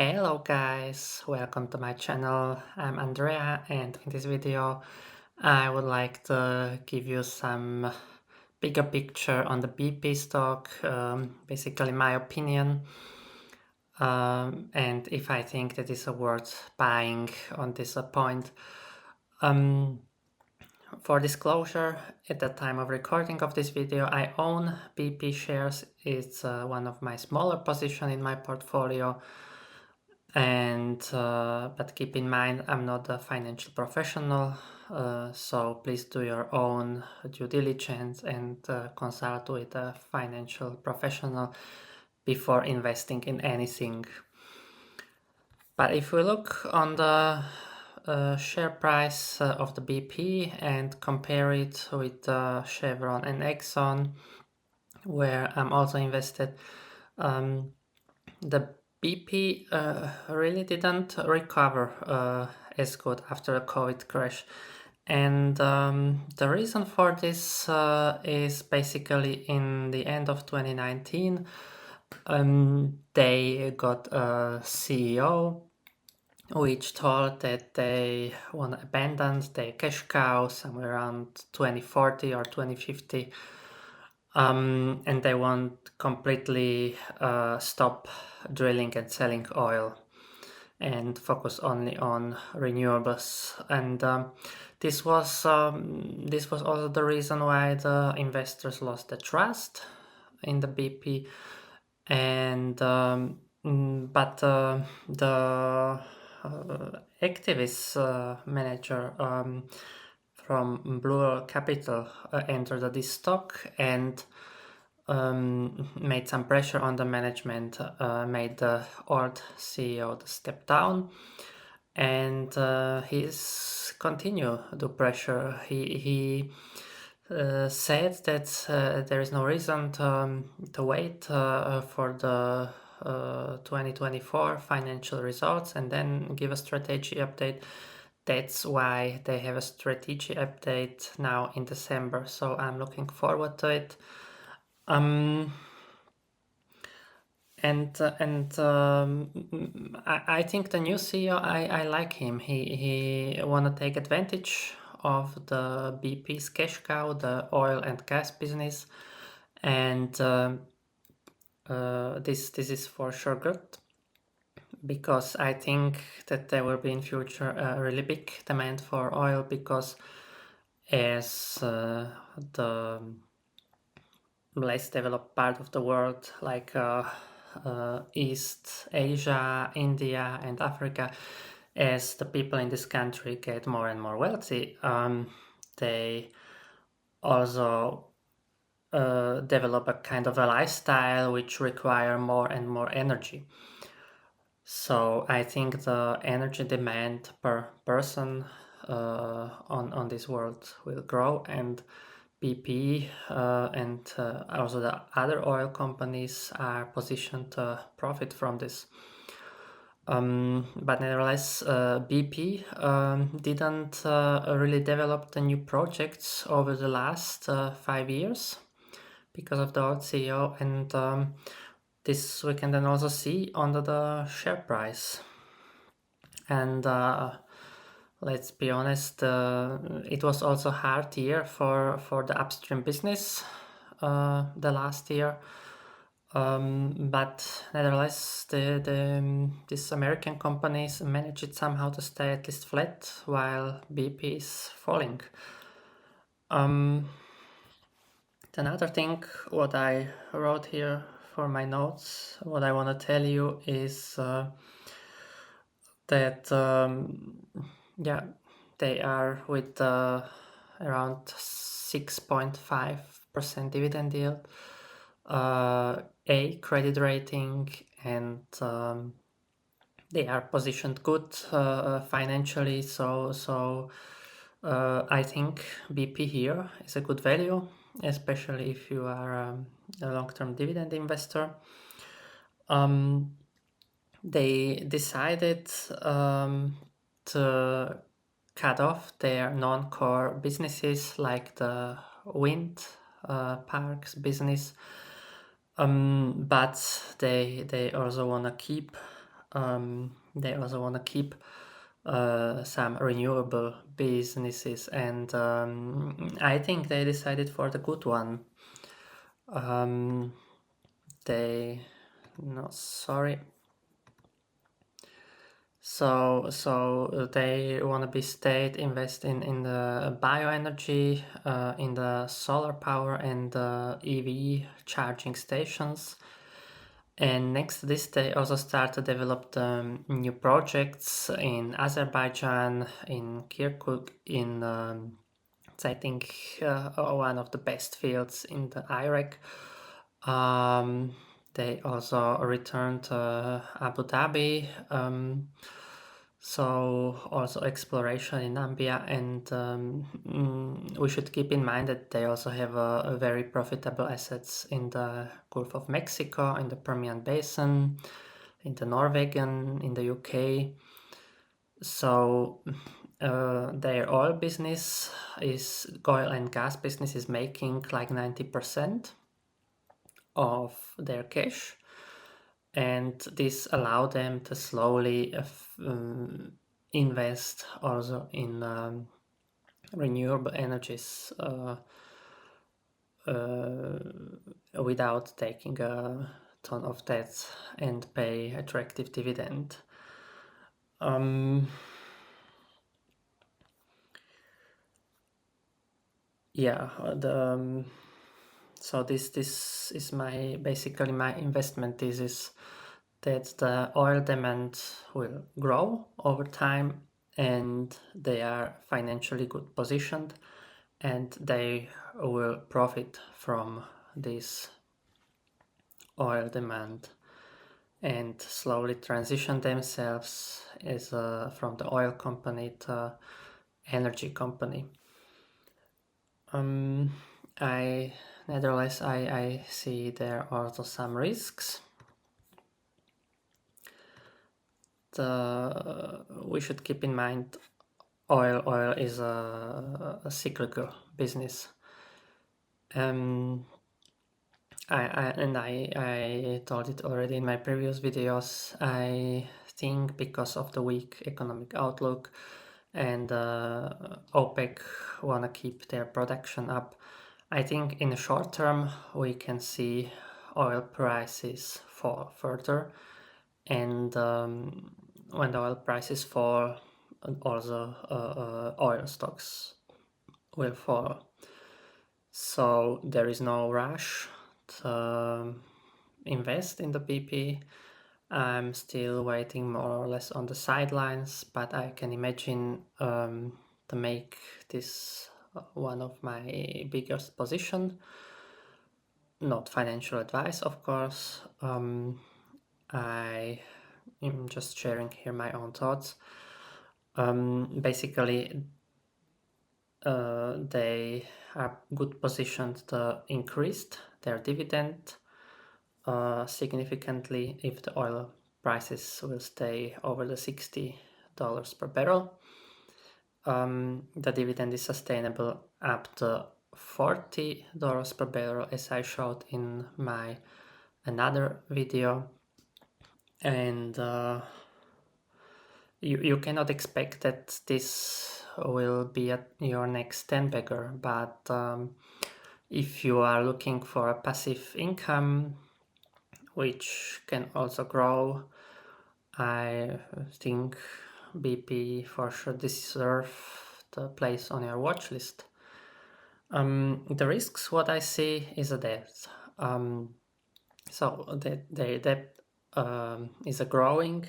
Hello guys, welcome to my channel. I'm Andrea and in this video I would like to give you some bigger picture on the BP stock, basically my opinion, and if I think that is worth buying on this point. For disclosure, at the time of recording of this video, I own BP shares. It's one of my smaller position in my portfolio. And but keep in mind, I'm not a financial professional, so please do your own due diligence and consult with a financial professional before investing in anything. But if we look on the share price of the BP and compare it with Chevron and Exxon, where I'm also invested, the BP really didn't recover as good after the COVID crash. And the reason for this is basically in the end of 2019, they got a CEO which told that they want to abandon their cash cow somewhere around 2040 or 2050. And they want completely stop drilling and selling oil and focus only on renewables. And this was also the reason why the investors lost the trust in the BP. And but the activist manager from Blue Capital entered this stock and made some pressure on the management, made the old CEO to step down, and he's continue the pressure. He said that there is no reason to wait for the 2024 financial results and then give a strategy update. That's why they have a strategy update now in December, so I'm looking forward to it. I think the new CEO, I like him. He want to take advantage of the BP's cash cow, the oil and gas business, and this is for sure good, because I think that there will be in future a really big demand for oil, because as the less developed part of the world, like East Asia, India and Africa, as the people in this country get more and more wealthy, they also develop a kind of a lifestyle which require more and more energy. So I think the energy demand per person on this world will grow, and BP and also the other oil companies are positioned to profit from this. But nevertheless, BP didn't really develop the new projects over the last 5 years because of the old CEO, and this we can then also see under the share price. And let's be honest, it was also a hard year for the upstream business the last year. But nevertheless, these American companies managed it somehow to stay at least flat while BP is falling. Another thing what I wrote here for my notes, what I want to tell you is that yeah, they are with around 6.5% dividend yield, A credit rating, and they are positioned good financially. So I think BP here is a good value, especially if you are a long-term dividend investor. They decided to cut off their non-core businesses like the wind parks business, but they also want to keep They also want to keep some renewable businesses, and I think they decided for the good one. Um, they no sorry. So they want to be state invest in the bioenergy, in the solar power and the EV charging stations. And next to this, they also start to develop the new projects in Azerbaijan, in Kirkuk, in I think one of the best fields in the Iraq. They also returned to Abu Dhabi. So also exploration in Nambia, and we should keep in mind that they also have a very profitable assets in the Gulf of Mexico, in the Permian Basin, in the Norwegian, in the UK. So their oil business oil and gas business is making like 90% of their cash, and this allowed them to slowly invest also in renewable energies without taking a ton of debt and pay attractive dividend. Yeah, so this is basically my investment thesis, that the oil demand will grow over time, and they are financially good positioned, and they will profit from this oil demand and slowly transition themselves as from the oil company to energy company. Nevertheless, I see there are also some risks. We should keep in mind oil is a cyclical business. I told it already in my previous videos. I think because of the weak economic outlook and OPEC want to keep their production up, I think in the short term we can see oil prices fall further, and when the oil prices fall, also oil stocks will fall. So there is no rush to invest in the BP. I'm still waiting more or less on the sidelines, but I can imagine to make this one of my biggest position. Not financial advice, of course. I am just sharing here my own thoughts. Basically, they are good positioned to increase their dividend significantly if the oil prices will stay over the $60 per barrel. The dividend is sustainable up to $40 per barrel, as I showed in my another video, and you cannot expect that this will be your next 10 bagger, but if you are looking for a passive income which can also grow, I think BP for sure deserve the place on your watch list. The risks, what I see is a debt. So the debt is a growing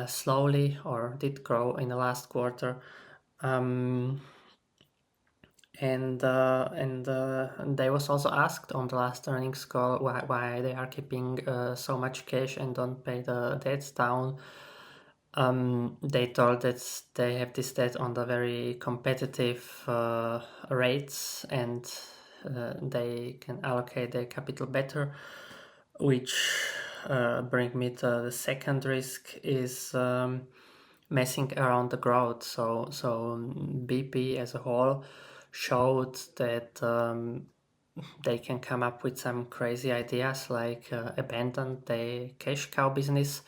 slowly, or did grow in the last quarter. And they was also asked on the last earnings call why they are keeping so much cash and don't pay the debts down. They told that they have this debt on the very competitive rates, and they can allocate their capital better, which bring me to the second risk is messing around the growth. So BP as a whole showed that they can come up with some crazy ideas, like abandon the cash cow business,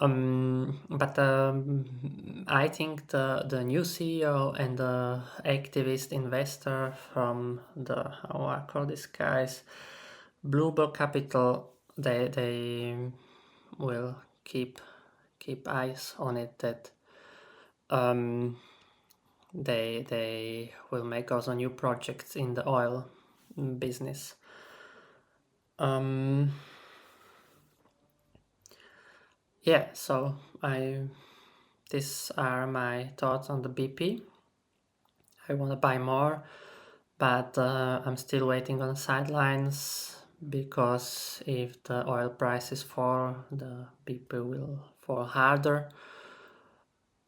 But I think the new CEO and the activist investor from the, how I call these guys, Bluebird Capital, they will keep eyes on it, that they will make also new projects in the oil business. Yeah, so these are my thoughts on the BP. I want to buy more, but I'm still waiting on the sidelines, because if the oil prices fall, the BP will fall harder.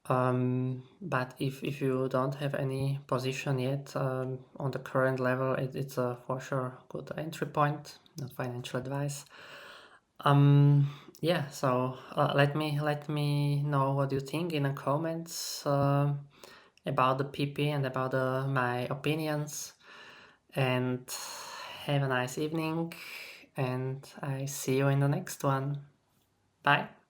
But if you don't have any position yet on the current level, it's a for sure good entry point, not financial advice. Yeah, so let me know what you think in the comments about the PP and about my opinions, and have a nice evening, and I see you in the next one. Bye.